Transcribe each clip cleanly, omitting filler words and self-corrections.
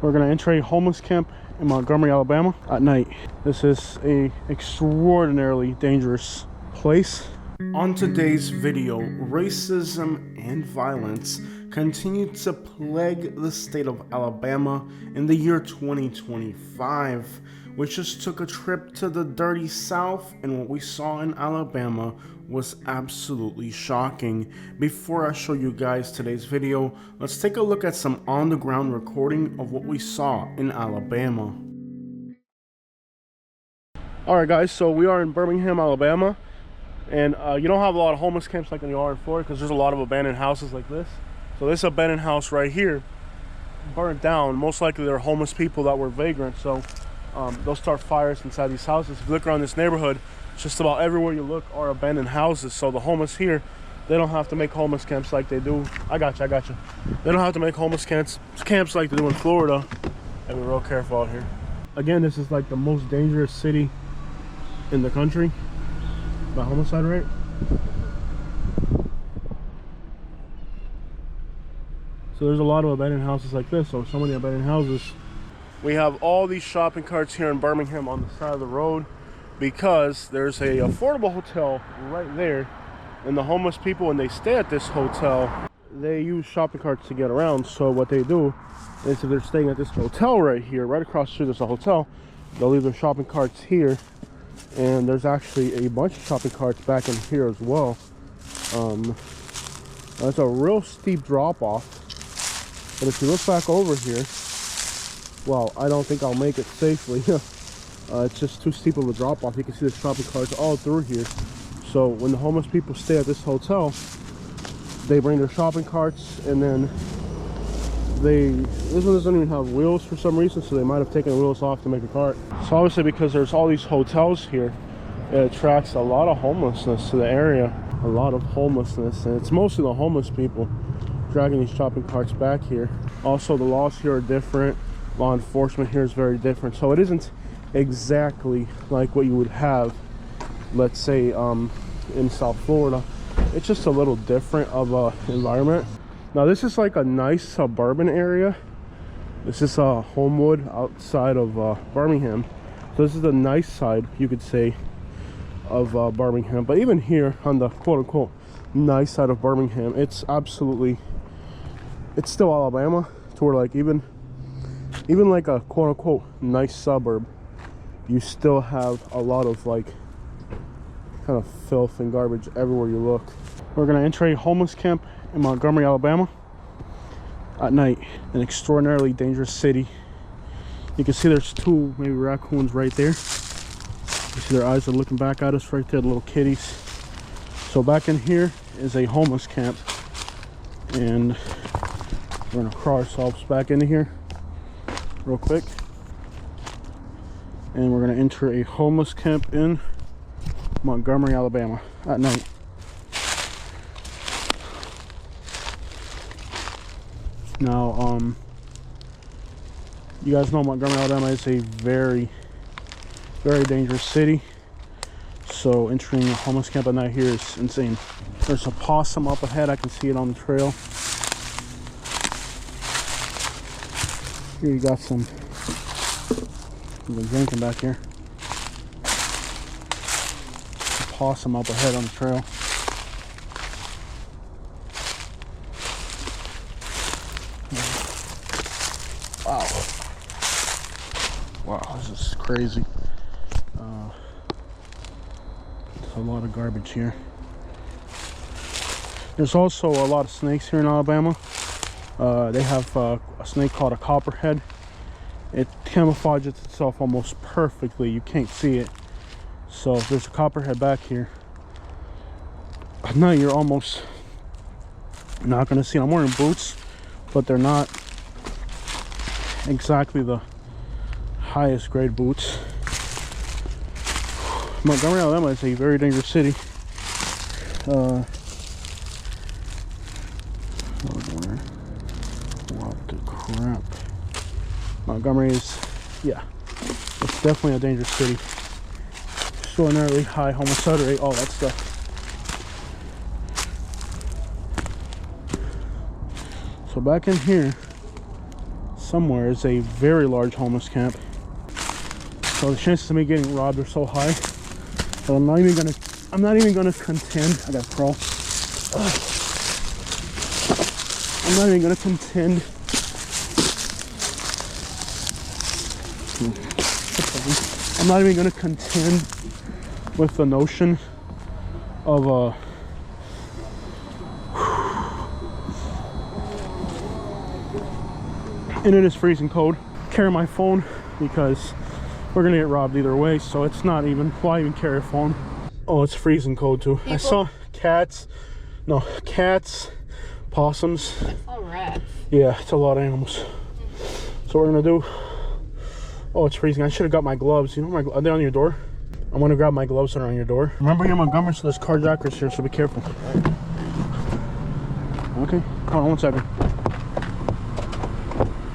We're gonna enter a homeless camp in Montgomery, Alabama at night. This is a extraordinarily dangerous place. On today's video, racism and violence continue to plague the state of Alabama in the year 2025, which just took a trip to the dirty South, and what we saw in Alabama was absolutely shocking. Before I show you guys today's video, let's take a look at some on-the-ground recording of what we saw in Alabama. Alright guys, so we are in Birmingham, Alabama, and you don't have a lot of homeless camps like you are in Florida because there's a lot of abandoned houses like this. So this abandoned house right here burned down. Most likely they're homeless people that were vagrant, so they'll start fires inside these houses. If you look around this neighborhood, just about everywhere you look are abandoned houses. So the homeless here, they don't have to make homeless camps like they do. I got you. They don't have to make homeless camps like they do in Florida. And be real careful out here. Again, this is like the most dangerous city in the country by homicide rate. So there's a lot of abandoned houses like this. So many abandoned houses. We have all these shopping carts here in Birmingham on the side of the road because there's a affordable hotel right there, and the homeless people, when they stay at this hotel, they use shopping carts to get around. So what they do is, if they're staying at this hotel right here, right across the street there's a hotel, they'll leave their shopping carts here, and there's actually a bunch of shopping carts back in here as well. It's a real steep drop off, but if you look back over here, well, I don't think I'll make it safely. It's just too steep of a drop off. You can see the shopping carts all through here. So when the homeless people stay at this hotel, they bring their shopping carts, and then this one doesn't even have wheels for some reason, so they might have taken the wheels off to make a cart. So obviously, because there's all these hotels here, it attracts a lot of homelessness to the area. A lot of homelessness, and it's mostly the homeless people dragging these shopping carts back here. Also, the laws here are different. Law enforcement here is very different, so it isn't exactly like what you would have, let's say, in South Florida. It's just a little different of a environment. Now this is like a nice suburban area. This is Homewood outside of Birmingham, so this is the nice side, you could say, of Birmingham. But even here on the quote-unquote nice side of Birmingham, it's still Alabama, to where like even like a quote-unquote nice suburb, you still have a lot of like kind of filth and garbage everywhere you look. We're gonna enter a homeless camp in Montgomery, Alabama at night. An extraordinarily dangerous city. You can see there's two maybe raccoons right there. You see their eyes are looking back at us right there, the little kitties. So back in here is a homeless camp, and we're gonna crawl ourselves back into here real quick, and we're going to enter a homeless camp in Montgomery, Alabama at night. Now you guys know Montgomery, Alabama is a very, very dangerous city, so entering a homeless camp at night here is insane. There's a possum up ahead. I can see it on the trail. Here you got some drinking back here. A possum up ahead on the trail. Wow, this is crazy. There's a lot of garbage here. There's also a lot of snakes here in Alabama. They have a snake called a copperhead. It camouflages itself almost perfectly. You can't see it. So if there's a copperhead back here, at night you're almost not going to see it. I'm wearing boots, but they're not exactly the highest grade boots. Montgomery, Alabama is a very dangerous city. What the crap. Montgomery is, yeah, it's definitely a dangerous city. Extraordinarily high homicide rate, all that stuff. So back in here, somewhere is a very large homeless camp. So the chances of me getting robbed are so high that I'm not even gonna contend. I gotta crawl. Ugh. I'm not even gonna contend. I'm not even gonna contend with the notion of and it is freezing cold. Carry my phone because we're gonna get robbed either way, so it's not even, why even carry a phone? Oh, it's freezing cold too. People? I saw cats, possums. Oh, rats. Yeah, it's a lot of animals. So what we're gonna do, oh, it's freezing. I should have got my gloves. You know, are they on your door? I'm gonna grab my gloves that are on your door. Remember, you're in Montgomery, so there's carjackers here, so be careful. Okay, hold on one second.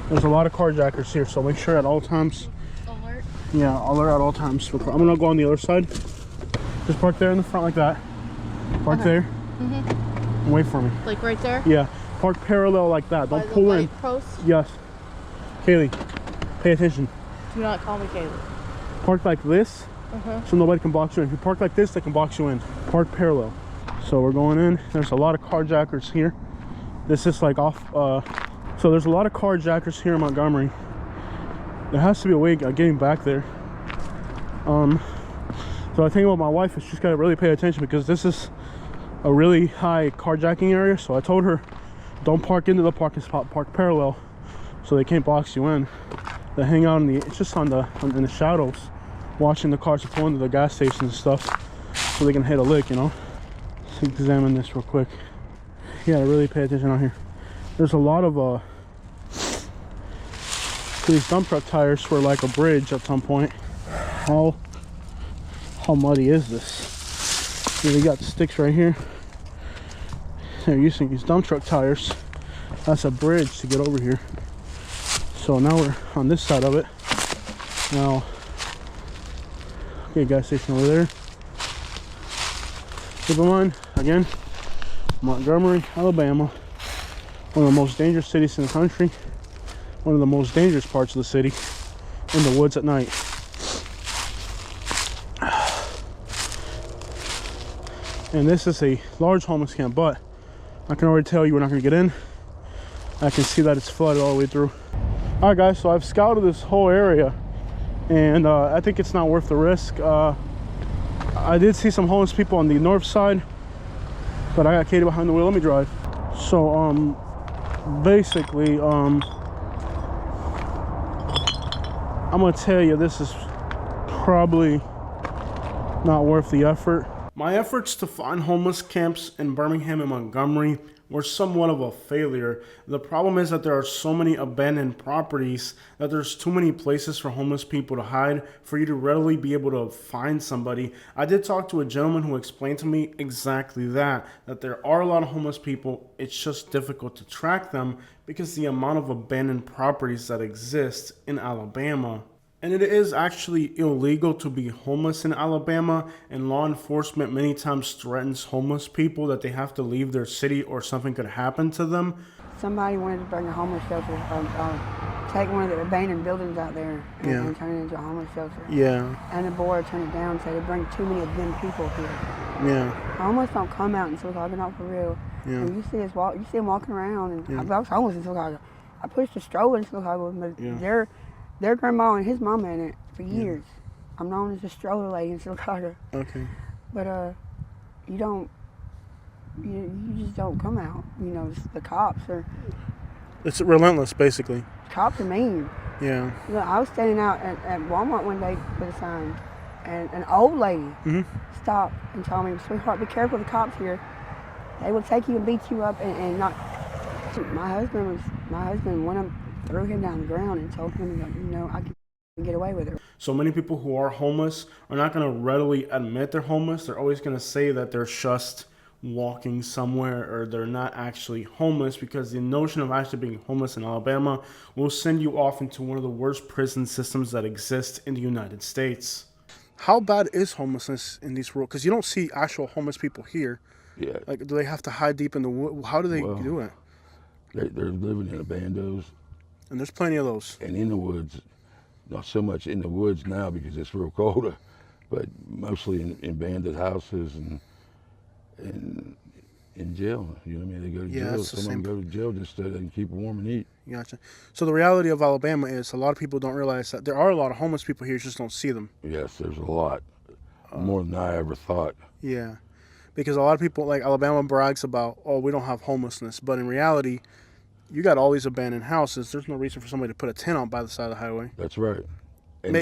There's a lot of carjackers here, so make sure at all times. Alert? Yeah, alert at all times. I'm gonna go on the other side. Just park there in the front like that. Park there. And wait for me. Like right there? Yeah. Park parallel like that. Don't pull in. Post? Yes. Kaylee, pay attention. Do not call me Kaylee. Park like this, so nobody can box you in. If you park like this, they can box you in. Park parallel. So we're going in. There's a lot of carjackers here. This is like off. So there's a lot of carjackers here in Montgomery. There has to be a way of getting back there. So I think about my wife is she's got to really pay attention because this is a really high carjacking area. So I told her, don't park into the parking spot, park parallel, so they can't box you in. They hang out in it's just in the shadows, watching the cars pull into the gas stations and stuff, so they can hit a lick, you know. Let's examine this real quick. You gotta really pay attention out here. There's a lot of these dump truck tires were like a bridge at some point. How muddy is this? They got sticks right here. They're using these dump truck tires. That's a bridge to get over here. So now we're on this side of it. Now, okay, gas station over there. Keep in mind, again, Montgomery, Alabama, one of the most dangerous cities in the country, one of the most dangerous parts of the city, in the woods at night. And this is a large homeless camp, but I can already tell you we're not going to get in. I can see that it's flooded all the way through. All right, guys, so I've scouted this whole area, and I think it's not worth the risk. I did see some homeless people on the north side, but I got Katie behind the wheel. Let me drive. So basically, I'm gonna tell you, this is probably not worth the effort. My efforts to find homeless camps in Birmingham and Montgomery were somewhat of a failure. The problem is that there are so many abandoned properties that there's too many places for homeless people to hide for you to readily be able to find somebody. I did talk to a gentleman who explained to me exactly that there are a lot of homeless people. It's just difficult to track them because the amount of abandoned properties that exist in Alabama. And it is actually illegal to be homeless in Alabama, and law enforcement many times threatens homeless people that they have to leave their city or something could happen to them. Somebody wanted to bring a homeless shelter, take one of the abandoned buildings out there and turn it into a homeless shelter. Yeah. And the board turned it down, said they bring too many of them people here. Yeah. Homeless don't come out in Chicago, not for real. Yeah. And you see them walking around, and I was homeless in Chicago. I pushed a stroller in Chicago, but their grandma and his mama in it for years. I'm known as the stroller lady in Chicago. Okay. But you just don't come out. You know, the cops are. It's relentless, basically. Cops are mean. Yeah. You know, I was standing out at Walmart one day with a sign, and an old lady stopped and told me, "Sweetheart, be careful of the cops here. They will take you and beat you up and not." My husband went up, threw him down the ground and told him, I can get away with it. So many people who are homeless are not going to readily admit they're homeless. They're always going to say that they're just walking somewhere or they're not actually homeless, because the notion of actually being homeless in Alabama will send you off into one of the worst prison systems that exist in the United States. How bad is homelessness in these rural? Because you don't see actual homeless people here. Yeah. Like, do they have to hide deep in the wood? How do they do it? They're living in abandos. And there's plenty of those. And in the woods, not so much in the woods now because it's real cold, but mostly in abandoned houses and in jail. You know what I mean? They go to jail. Some of them go to jail just so they can keep warm and eat. Gotcha. So the reality of Alabama is a lot of people don't realize that there are a lot of homeless people here, you just don't see them. Yes, there's a lot. More than I ever thought. Yeah. Because a lot of people, like Alabama brags about, oh, we don't have homelessness. But in reality, you got all these abandoned houses. There's no reason for somebody to put a tent out by the side of the highway. That's right. But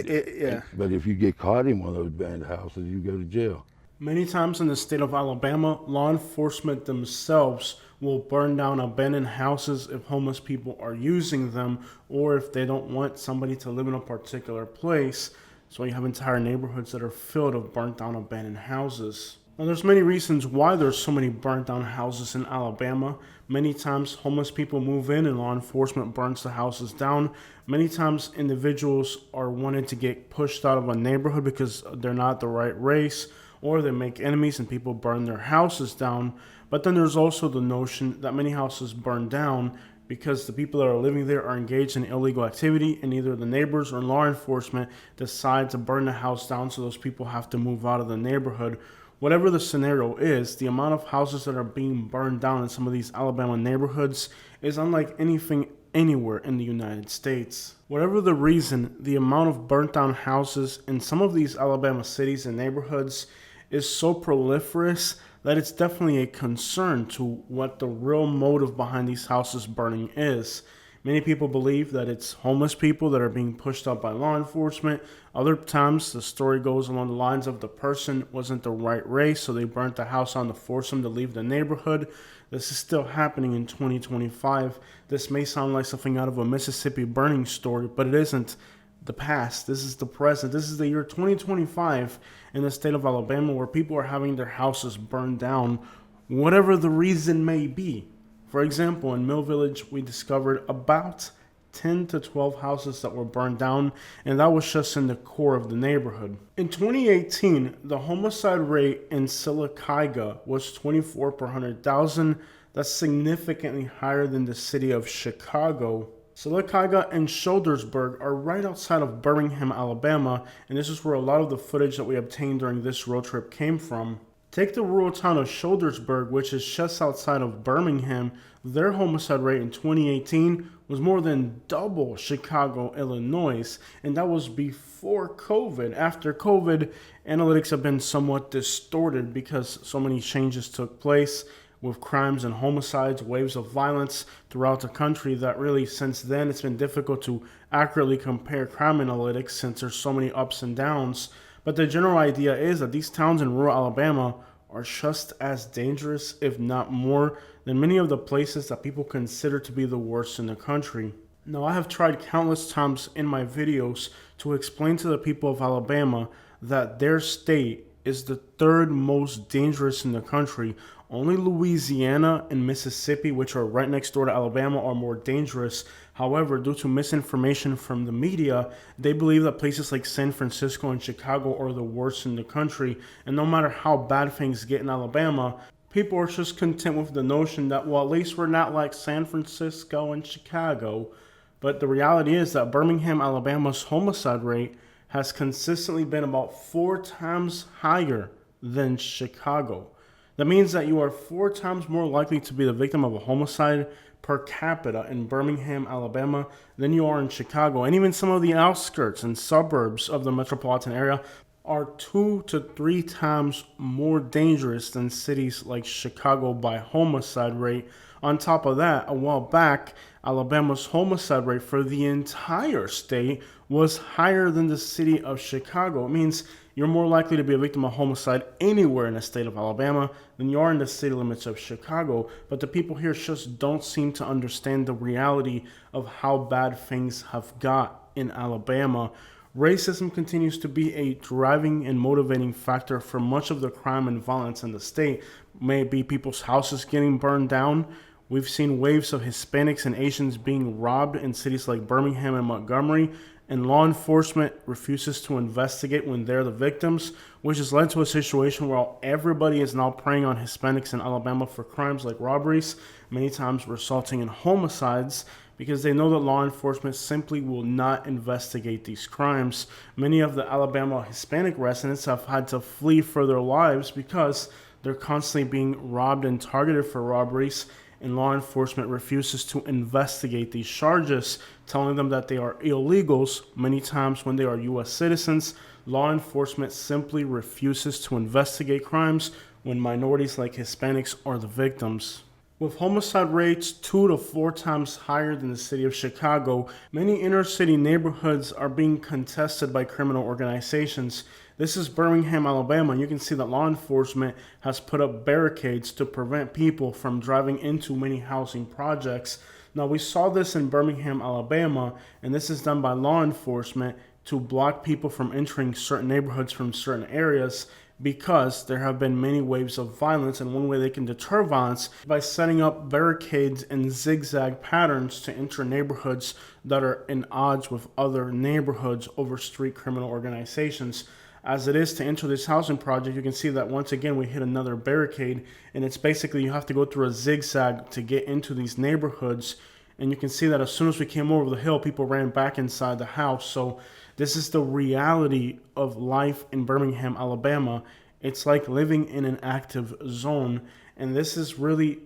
if you get caught in one of those abandoned houses, you go to jail. Many times in the state of Alabama, law enforcement themselves will burn down abandoned houses if homeless people are using them or if they don't want somebody to live in a particular place. So you have entire neighborhoods that are filled with burnt down abandoned houses. Now, there's many reasons why there's so many burnt down houses in Alabama. Many times homeless people move in and law enforcement burns the houses down. Many times individuals are wanting to get pushed out of a neighborhood because they're not the right race, or they make enemies and people burn their houses down. But then there's also the notion that many houses burn down because the people that are living there are engaged in illegal activity, and either the neighbors or law enforcement decide to burn the house down, so those people have to move out of the neighborhood. Whatever the scenario is, the amount of houses that are being burned down in some of these Alabama neighborhoods is unlike anything anywhere in the United States. Whatever the reason, the amount of burnt down houses in some of these Alabama cities and neighborhoods is so proliferous that it's definitely a concern to what the real motive behind these houses burning is. Many people believe that it's homeless people that are being pushed out by law enforcement. Other times, the story goes along the lines of the person wasn't the right race, so they burnt the house down to force them to leave the neighborhood. This is still happening in 2025. This may sound like something out of a Mississippi burning story, but it isn't. The past. This is the present. This is the year 2025 in the state of Alabama, where people are having their houses burned down, whatever the reason may be. For example, in Mill Village, we discovered about 10 to 12 houses that were burned down, and that was just in the core of the neighborhood. In 2018, the homicide rate in Sylacauga was 24 per 100,000. That's significantly higher than the city of Chicago. Sylacauga and Shouldersburg are right outside of Birmingham, Alabama, and this is where a lot of the footage that we obtained during this road trip came from. Take the rural town of Shouldersburg, which is just outside of Birmingham. Their homicide rate in 2018 was more than double Chicago, Illinois, and that was before COVID. After COVID, analytics have been somewhat distorted because so many changes took place with crimes and homicides, waves of violence throughout the country, that really since then it's been difficult to accurately compare crime analytics since there's so many ups and downs. But the general idea is that these towns in rural Alabama are just as dangerous, if not more, than many of the places that people consider to be the worst in the country. Now, I have tried countless times in my videos to explain to the people of Alabama that their state is the third most dangerous in the country. Only Louisiana and Mississippi, which are right next door to Alabama, are more dangerous. However, due to misinformation from the media, they believe that places like San Francisco and Chicago are the worst in the country. And no matter how bad things get in Alabama, people are just content with the notion that, well, at least we're not like San Francisco and Chicago. But the reality is that Birmingham, Alabama's homicide rate has consistently been about 4 times higher than Chicago. That means that you are 4 times more likely to be the victim of a homicide per capita in Birmingham, Alabama than you are in Chicago. And even some of the outskirts and suburbs of the metropolitan area are 2 to 3 times more dangerous than cities like Chicago by homicide rate. On top of that, a while back, Alabama's homicide rate for the entire state was higher than the city of Chicago. It means you're more likely to be a victim of homicide anywhere in the state of Alabama than you are in the city limits of Chicago. But the people here just don't seem to understand the reality of how bad things have got in Alabama. Racism continues to be a driving and motivating factor for much of the crime and violence in the state. May it be people's houses getting burned down. We've seen waves of Hispanics and Asians being robbed in cities like Birmingham and Montgomery, and law enforcement refuses to investigate when they're the victims, which has led to a situation where everybody is now preying on Hispanics in Alabama for crimes like robberies, many times resulting in homicides. because they know that law enforcement simply will not investigate these crimes. Many of the Alabama Hispanic residents have had to flee for their lives because they're constantly being robbed and targeted for robberies, and law enforcement refuses to investigate these charges, telling them that they are illegals. Many times when they are U.S. citizens, law enforcement simply refuses to investigate crimes when minorities like Hispanics are the victims. With homicide rates 2 to 4 times higher than the city of Chicago, many inner city neighborhoods are being contested by criminal organizations. This is Birmingham, Alabama, and you can see that law enforcement has put up barricades to prevent people from driving into many housing projects. Now, we saw this in Birmingham, Alabama, and this is done by law enforcement to block people from entering certain neighborhoods from certain areas, because there have been many waves of violence, and one way they can deter violence by setting up barricades in zigzag patterns to enter neighborhoods that are in odds with other neighborhoods over street criminal organizations. As it is to enter this housing project, you can see that once again we hit another barricade, and it's basically you have to go through a zigzag to get into these neighborhoods. And you can see that as soon as we came over the hill, people ran back inside the house. So this is the reality of life in Birmingham, Alabama. It's like living in an active zone. And this is really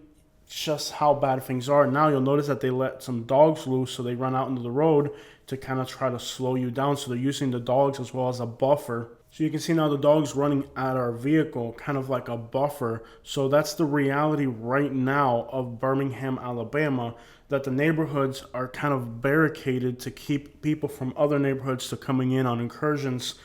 just how bad things are. Now you'll notice that they let some dogs loose, so they run out into the road to kind of try to slow you down. So they're using the dogs as well as a buffer. So you can see now the dog's running at our vehicle, kind of like a buffer. So that's the reality right now of Birmingham, Alabama, that the neighborhoods are kind of barricaded to keep people from other neighborhoods to coming in on incursions.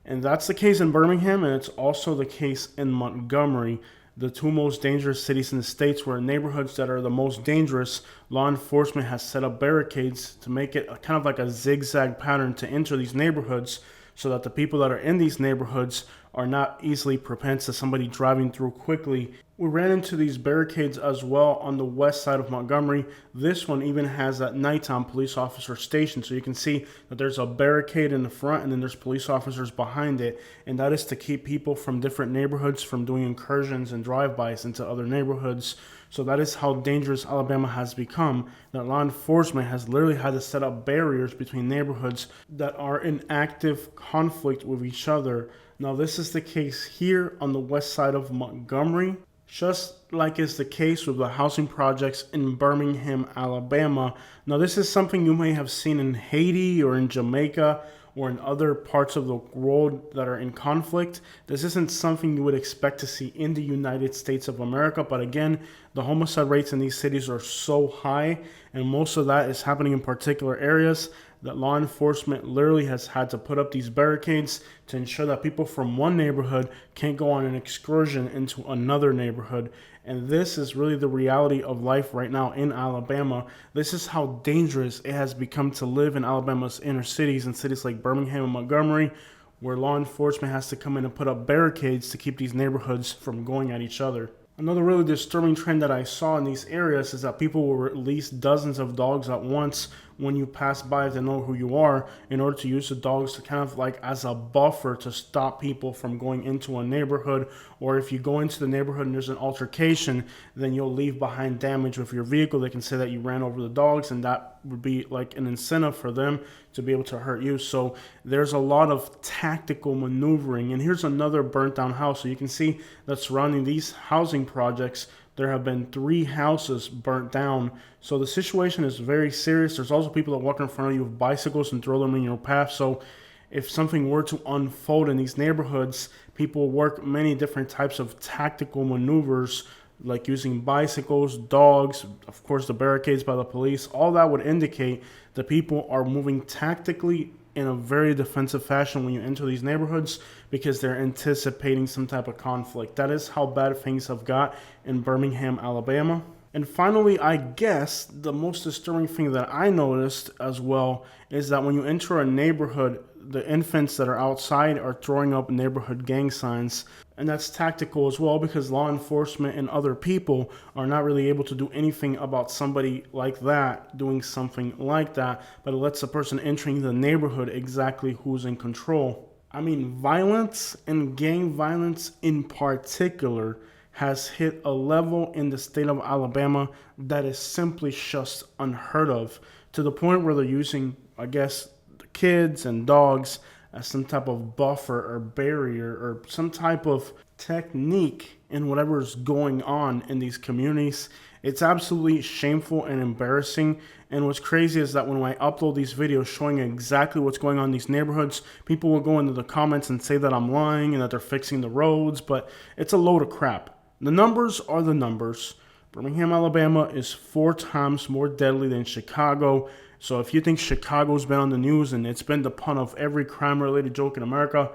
And that's the case in Birmingham, and it's also the case in Montgomery, the two most dangerous cities in the states, where neighborhoods that are the most dangerous, law enforcement has set up barricades to make it kind of like a zigzag pattern to enter these neighborhoods, so that the people that are in these neighborhoods are not easily propensed to somebody driving through quickly. We ran into these barricades as well on the west side of Montgomery. This one even has that nighttime police officer station. So you can see that there's a barricade in the front and then there's police officers behind it. And that is to keep people from different neighborhoods from doing incursions and drive-bys into other neighborhoods. So that is how dangerous Alabama has become, that law enforcement has literally had to set up barriers between neighborhoods that are in active conflict with each other. Now, this is the case here on the west side of Montgomery, just like is the case with the housing projects in Birmingham, Alabama. Now, this is something you may have seen in Haiti or in Jamaica or in other parts of the world that are in conflict. This isn't something you would expect to see in the United States of America, but again, the homicide rates in these cities are so high, and most of that is happening in particular areas, that law enforcement literally has had to put up these barricades to ensure that people from one neighborhood can't go on an excursion into another neighborhood. And this is really the reality of life right now in Alabama. This is how dangerous it has become to live in Alabama's inner cities, and cities like Birmingham and Montgomery, where law enforcement has to come in and put up barricades to keep these neighborhoods from going at each other. Another really disturbing trend that I saw in these areas is that people will release dozens of dogs at once when you pass by if they know who you are, in order to use the dogs to kind of like as a buffer to stop people from going into a neighborhood. Or if you go into the neighborhood and there's an altercation, then you'll leave behind damage with your vehicle. They can say that you ran over the dogs, and that would be like an incentive for them to be able to hurt you. So there's a lot of tactical maneuvering. And here's another burnt down house. So you can see that surrounding these housing projects, there have been 3 houses burnt down. So the situation is very serious. There's also people that walk in front of you with bicycles and throw them in your path. So if something were to unfold in these neighborhoods, people work many different types of tactical maneuvers, like using bicycles, dogs, of course the barricades by the police. All that would indicate that people are moving tactically in a very defensive fashion when you enter these neighborhoods, because they're anticipating some type of conflict. That is how bad things have got in Birmingham, Alabama. And finally, I guess the most disturbing thing that I noticed as well is that when you enter a neighborhood, the infants that are outside are throwing up neighborhood gang signs. And that's tactical as well, because law enforcement and other people are not really able to do anything about somebody like that doing something like that, but it lets the person entering the neighborhood exactly who's in control. I mean, violence and gang violence in particular has hit a level in the state of Alabama that is simply just unheard of, to the point where they're using, I guess, the kids and dogs as some type of buffer or barrier or some type of technique in whatever is going on in these communities. It's absolutely shameful and embarrassing. And what's crazy is that when I upload these videos showing exactly what's going on in these neighborhoods, people will go into the comments and say that I'm lying and that they're fixing the roads, but it's a load of crap. The numbers are the numbers. Birmingham, Alabama is 4 times more deadly than Chicago. So if you think Chicago's been on the news and it's been the pun of every crime-related joke in America,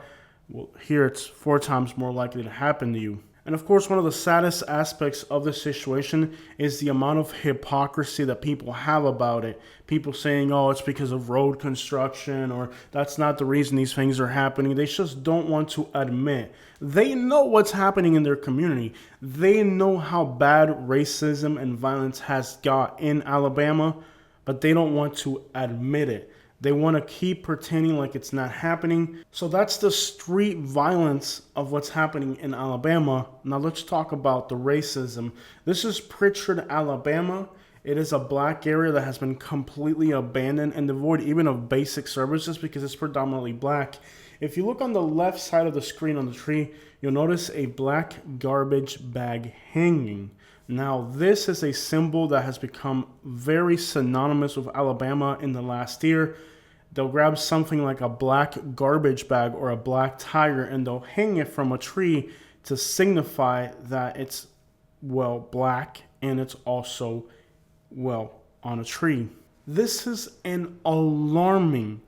well, here it's 4 times more likely to happen to you. And of course, one of the saddest aspects of this situation is the amount of hypocrisy that people have about it. People saying, oh, it's because of road construction, or that's not the reason these things are happening. They just don't want to admit. They know what's happening in their community. They know how bad racism and violence has got in Alabama, but they don't want to admit it. They want to keep pretending like it's not happening. So that's the street violence of what's happening in Alabama. Now let's talk about the racism. This is Pritchard, Alabama. It is a black area that has been completely abandoned and devoid even of basic services because it's predominantly black. If you look on the left side of the screen on the tree, you'll notice a black garbage bag hanging. Now, this is a symbol that has become very synonymous with Alabama in the last year. They'll grab something like a black garbage bag or a black tire and they'll hang it from a tree to signify that it's, well, black and it's also, well, on a tree. This is an alarming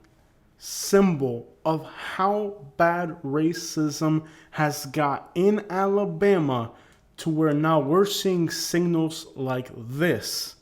symbol of how bad racism has got in Alabama, to where now we're seeing signals like this.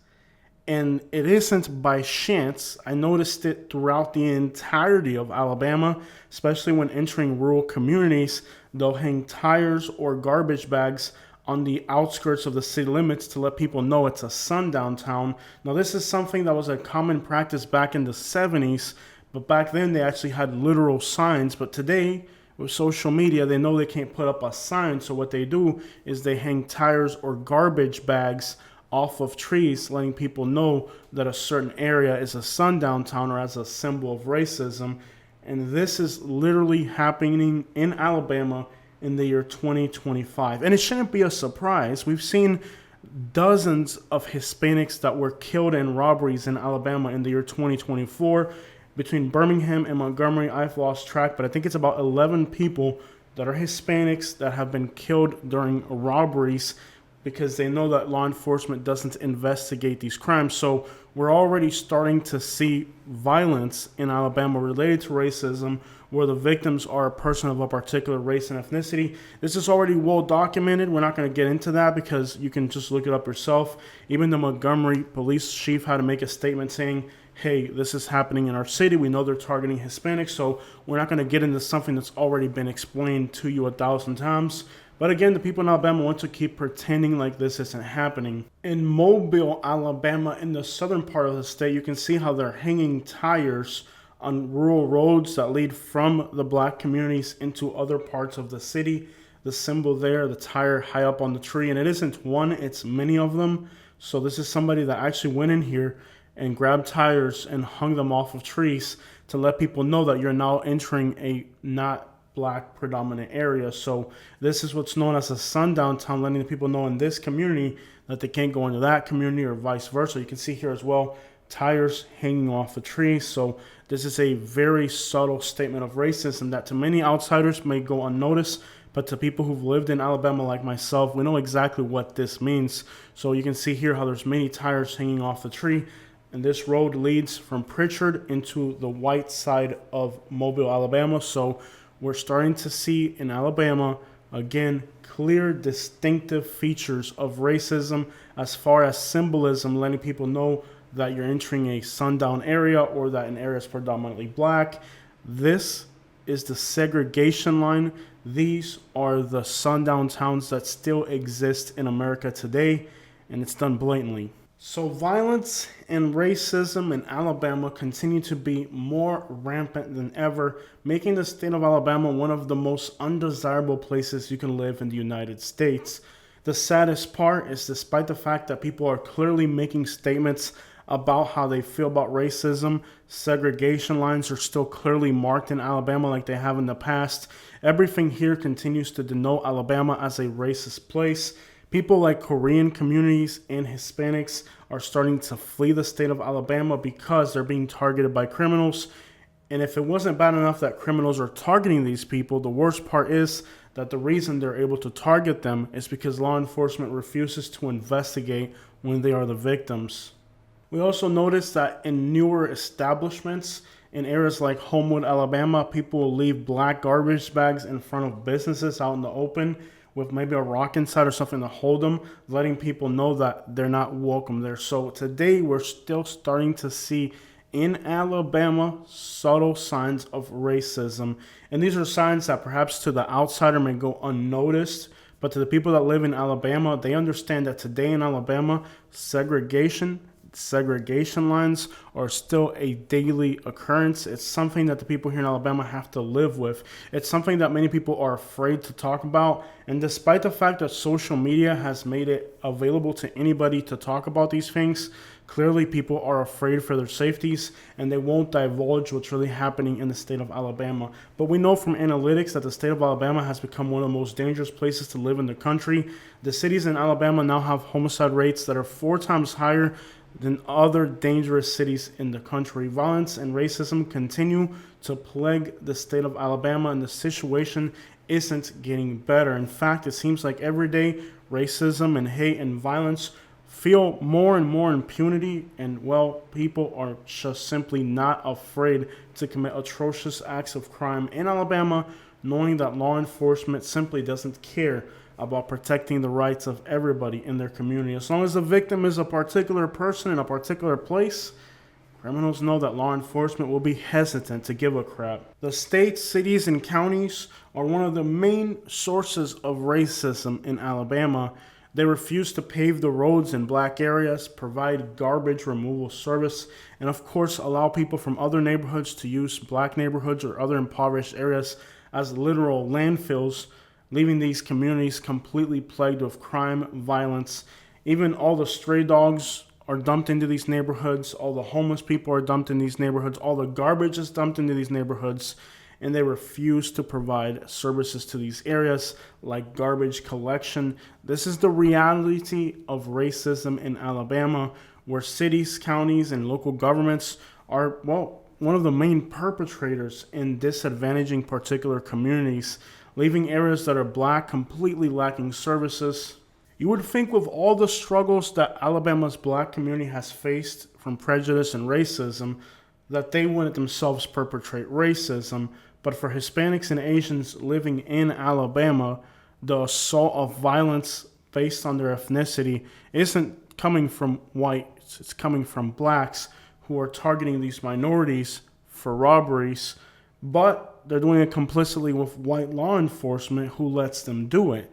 And it isn't by chance. I noticed it throughout the entirety of Alabama, especially when entering rural communities. They'll hang tires or garbage bags on the outskirts of the city limits to let people know it's a sundown town. Now, this is something that was a common practice back in the 70s, but back then they actually had literal signs. But today, with social media, they know they can't put up a sign, so what they do is they hang tires or garbage bags off of trees, letting people know that a certain area is a sundown town or as a symbol of racism. And this is literally happening in Alabama in the year 2025. And it shouldn't be a surprise. We've seen dozens of Hispanics that were killed in robberies in Alabama in the year 2024. Between Birmingham and Montgomery, I've lost track, but I think it's about 11 people that are Hispanics that have been killed during robberies because they know that law enforcement doesn't investigate these crimes. So we're already starting to see violence in Alabama related to racism, where the victims are a person of a particular race and ethnicity. This is already well documented. We're not going to get into that because you can just look it up yourself. Even the Montgomery police chief had to make a statement saying, hey, this is happening in our city. We know they're targeting Hispanics, so we're not going to get into something that's already been explained to you 1,000 times. But again, the people in Alabama want to keep pretending like this isn't happening. In Mobile, Alabama, in the southern part of the state, you can see how they're hanging tires on rural roads that lead from the black communities into other parts of the city. The symbol there, the tire high up on the tree, and it isn't one, it's many of them. So this is somebody that actually went in here and grabbed tires and hung them off of trees to let people know that you're now entering a not black predominant area. So this is what's known as a sundown town, letting the people know in this community that they can't go into that community or vice versa. You can see here as well, tires hanging off the tree. So this is a very subtle statement of racism that to many outsiders may go unnoticed, but to people who've lived in Alabama like myself, we know exactly what this means. So you can see here how there's many tires hanging off the tree. And this road leads from Pritchard into the white side of Mobile, Alabama. So we're starting to see in Alabama, again, clear, distinctive features of racism as far as symbolism, letting people know that you're entering a sundown area or that an area is predominantly black. This is the segregation line. These are the sundown towns that still exist in America today, and it's done blatantly. So violence and racism in Alabama continue to be more rampant than ever, making the state of Alabama one of the most undesirable places you can live in the United States. The saddest part is, despite the fact that people are clearly making statements about how they feel about racism, segregation lines are still clearly marked in Alabama like they have in the past. Everything here continues to denote Alabama as a racist place. People like Korean communities and Hispanics are starting to flee the state of Alabama because they're being targeted by criminals. And if it wasn't bad enough that criminals are targeting these people, the worst part is that the reason they're able to target them is because law enforcement refuses to investigate when they are the victims. We also noticed that in newer establishments in areas like Homewood, Alabama, people will leave black garbage bags in front of businesses out in the open with maybe a rock inside or something to hold them, letting people know that they're not welcome there. So today we're still starting to see in Alabama subtle signs of racism. And these are signs that perhaps to the outsider may go unnoticed, but to the people that live in Alabama, they understand that today in Alabama, segregation lines are still a daily occurrence. It's something that the people here in Alabama have to live with. It's something that many people are afraid to talk about. And despite the fact that social media has made it available to anybody to talk about these things, clearly people are afraid for their safeties and they won't divulge what's really happening in the state of Alabama. But we know from analytics that the state of Alabama has become one of the most dangerous places to live in the country. The cities in Alabama now have homicide rates that are 4 times higher than other dangerous cities in the country. Violence and racism continue to plague the state of Alabama, and the situation isn't getting better. In fact, it seems like every day racism and hate and violence feel more and more impunity, and well, people are just simply not afraid to commit atrocious acts of crime in Alabama, knowing that law enforcement simply doesn't care about protecting the rights of everybody in their community. As long as the victim is a particular person in a particular place, criminals know that law enforcement will be hesitant to give a crap. The states, cities, and counties are one of the main sources of racism in Alabama. They refuse to pave the roads in black areas, provide garbage removal service, and of course allow people from other neighborhoods to use black neighborhoods or other impoverished areas as literal landfills, leaving these communities completely plagued with crime, violence. Even all the stray dogs are dumped into these neighborhoods. All the homeless people are dumped in these neighborhoods. All the garbage is dumped into these neighborhoods. And they refuse to provide services to these areas like garbage collection. This is the reality of racism in Alabama, where cities, counties, and local governments are, well, one of the main perpetrators in disadvantaging particular communities, leaving areas that are black completely lacking services. You would think with all the struggles that Alabama's black community has faced from prejudice and racism, that they wouldn't themselves perpetrate racism. But for Hispanics and Asians living in Alabama, the assault of violence based on their ethnicity isn't coming from whites, it's coming from blacks who are targeting these minorities for robberies, but they're doing it complicitly with white law enforcement who lets them do it.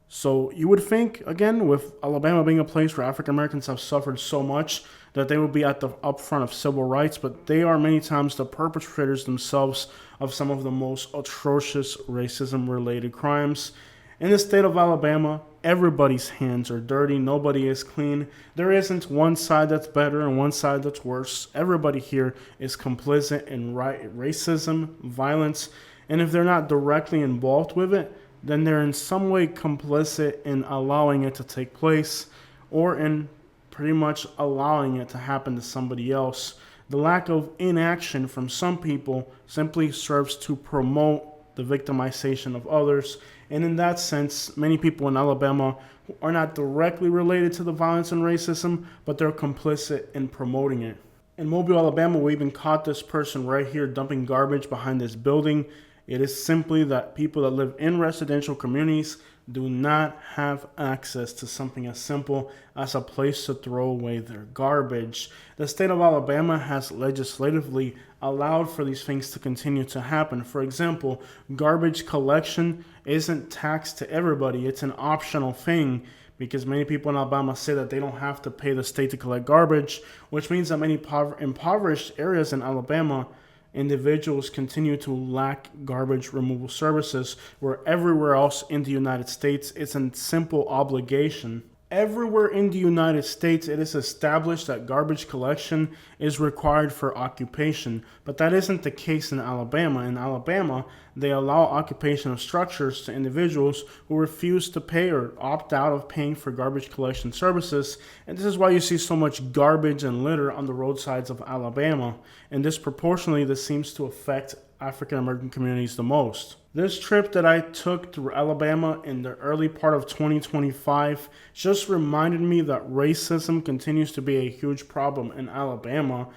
So you would think, again, with Alabama being a place where African Americans have suffered so much, that they would be at the upfront of civil rights, but they are many times the perpetrators themselves of some of the most atrocious racism-related crimes. In the state of Alabama, everybody's hands are dirty. Nobody is clean. There isn't one side that's better and one side that's worse. Everybody here is complicit in racism, violence, and if they're not directly involved with it, then they're in some way complicit in allowing it to take place or in pretty much allowing it to happen to somebody else. The lack of inaction from some people simply serves to promote the victimization of others. And in that sense, many people in Alabama are not directly related to the violence and racism, but they're complicit in promoting it. In Mobile, Alabama, we even caught this person right here dumping garbage behind this building. It is simply that people that live in residential communities do not have access to something as simple as a place to throw away their garbage. The state of Alabama has legislatively allowed for these things to continue to happen. For example, garbage collection isn't taxed to everybody. It's an optional thing because many people in Alabama say that they don't have to pay the state to collect garbage, which means that many impoverished areas in Alabama individuals continue to lack garbage removal services, where everywhere else in the United States it's a simple obligation. Everywhere in the United States, it is established that garbage collection is required for occupation, but that isn't the case in Alabama. In Alabama, they allow occupational structures to individuals who refuse to pay or opt out of paying for garbage collection services, and this is why you see so much garbage and litter on the roadsides of Alabama, and disproportionately, this seems to affect African American communities the most. This trip that I took through Alabama in the early part of 2025 just reminded me that racism continues to be a huge problem in Alabama,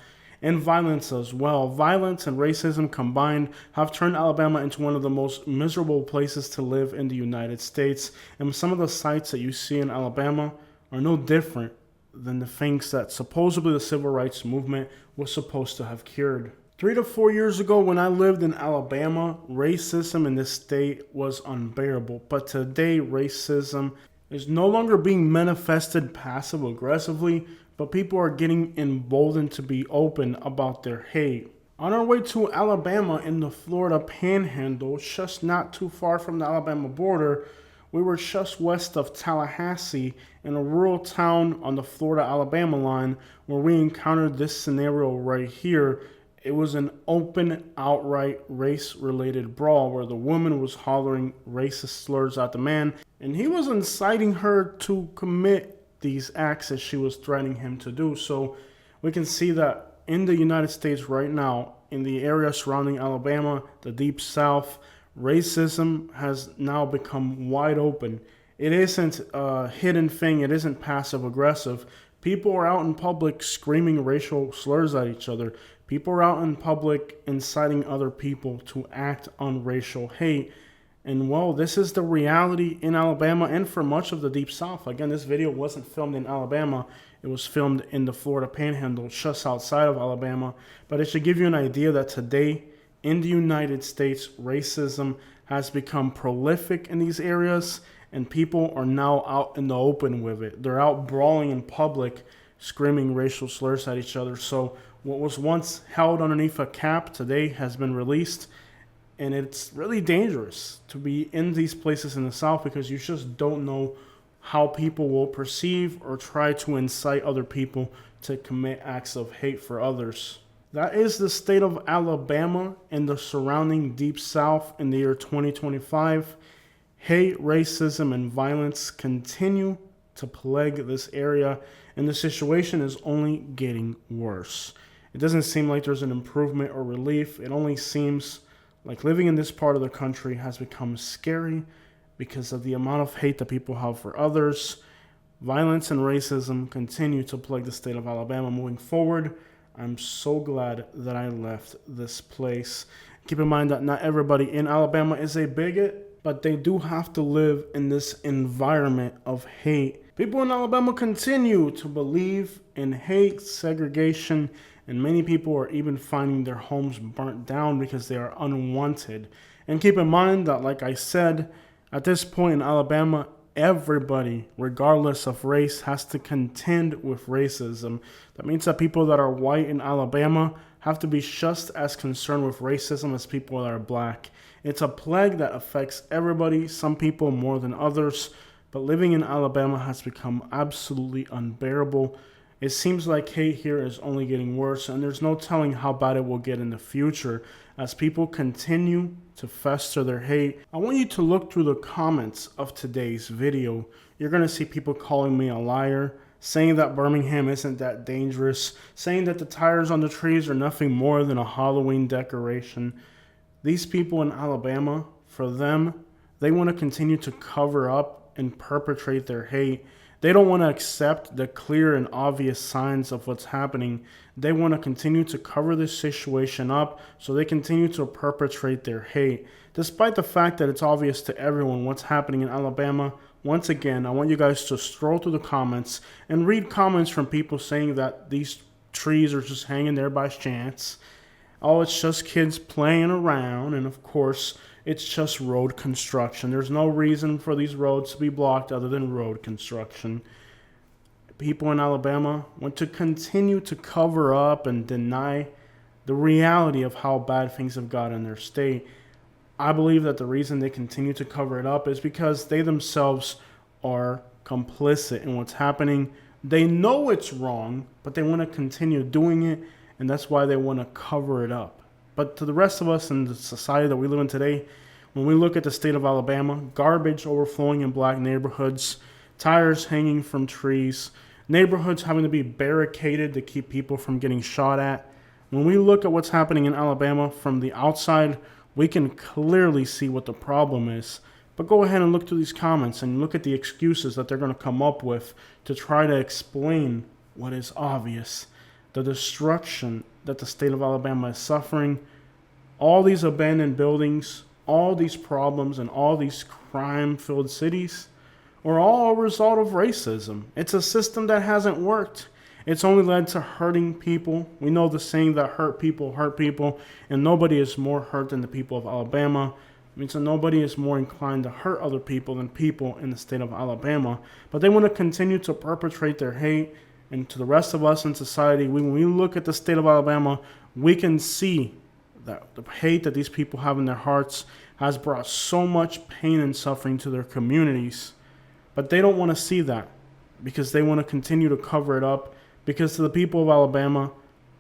and violence as well. Violence and racism combined have turned Alabama into one of the most miserable places to live in the United States, and some of the sights that you see in Alabama are no different than the things that supposedly the civil rights movement was supposed to have cured. 3 to 4 years ago, when I lived in Alabama, racism in this state was unbearable. But today, racism is no longer being manifested passive-aggressively, but people are getting emboldened to be open about their hate. On our way to Alabama in the Florida Panhandle, just not too far from the Alabama border, we were just west of Tallahassee in a rural town on the Florida-Alabama line where we encountered this scenario right here. It was an open, outright race-related brawl where the woman was hollering racist slurs at the man, and he was inciting her to commit these acts that she was threatening him to do. So we can see that in the United States right now, in the area surrounding Alabama, the Deep South, racism has now become wide open. It isn't a hidden thing. It isn't passive-aggressive. People are out in public screaming racial slurs at each other. People are out in public inciting other people to act on racial hate. And well, this is the reality in Alabama and for much of the Deep South. Again, this video wasn't filmed in Alabama. It was filmed in the Florida Panhandle, just outside of Alabama. But it should give you an idea that today in the United States, racism has become prolific in these areas, and people are now out in the open with it. They're out brawling in public, screaming racial slurs at each other. So what was once held underneath a cap today has been released, and it's really dangerous to be in these places in the South because you just don't know how people will perceive or try to incite other people to commit acts of hate for others. That is the state of Alabama and the surrounding Deep South in the year 2025. Hate, racism, and violence continue to plague this area, and the situation is only getting worse. It doesn't seem like there's an improvement or relief. It only seems like living in this part of the country has become scary because of the amount of hate that people have for others. Violence and racism continue to plague the state of Alabama moving forward. I'm so glad that I left this place. Keep in mind that not everybody in Alabama is a bigot, but they do have to live in this environment of hate. People in Alabama continue to believe in hate, segregation, and many people are even finding their homes burnt down because they are unwanted. And keep in mind that, like I said, at this point in Alabama, everybody, regardless of race, has to contend with racism. That means that people that are white in Alabama have to be just as concerned with racism as people that are black. It's a plague that affects everybody, some people more than others, but living in Alabama has become absolutely unbearable. It seems like hate here is only getting worse, and there's no telling how bad it will get in the future as people continue to fester their hate. I want you to look through the comments of today's video. You're going to see people calling me a liar, saying that Birmingham isn't that dangerous, saying that the tires on the trees are nothing more than a Halloween decoration. These people in Alabama, for them, they want to continue to cover up and perpetrate their hate. They don't want to accept the clear and obvious signs of what's happening. They want to continue to cover this situation up so they continue to perpetrate their hate. Despite the fact that it's obvious to everyone what's happening in Alabama, once again, I want you guys to scroll through the comments and read comments from people saying that these trees are just hanging there by chance. Oh, it's just kids playing around, and of course, it's just road construction. There's no reason for these roads to be blocked other than road construction. People in Alabama want to continue to cover up and deny the reality of how bad things have got in their state. I believe that the reason they continue to cover it up is because they themselves are complicit in what's happening. They know it's wrong, but they want to continue doing it, and that's why they want to cover it up. But to the rest of us in the society that we live in today, when we look at the state of Alabama, garbage overflowing in black neighborhoods, tires hanging from trees, neighborhoods having to be barricaded to keep people from getting shot at. When we look at what's happening in Alabama from the outside, we can clearly see what the problem is. But go ahead and look through these comments and look at the excuses that they're going to come up with to try to explain what is obvious. The destruction that the state of Alabama is suffering, all these abandoned buildings, all these problems, and all these crime-filled cities are all a result of racism. It's a system that hasn't worked. It's only led to hurting people. We know the saying that hurt people, and nobody is more hurt than the people of Alabama. I mean, so nobody is more inclined to hurt other people than people in the state of Alabama. But they want to continue to perpetrate their hate. And to the rest of us in society, when we look at the state of Alabama, we can see that the hate that these people have in their hearts has brought so much pain and suffering to their communities. But they don't want to see that because they want to continue to cover it up. Because to the people of Alabama,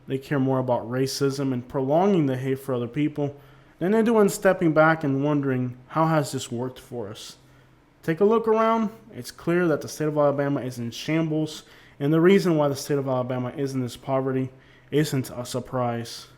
they care more about racism and prolonging the hate for other people than they do in stepping back and wondering, how has this worked for us? Take a look around. It's clear that the state of Alabama is in shambles. And the reason why the state of Alabama is in this poverty isn't a surprise.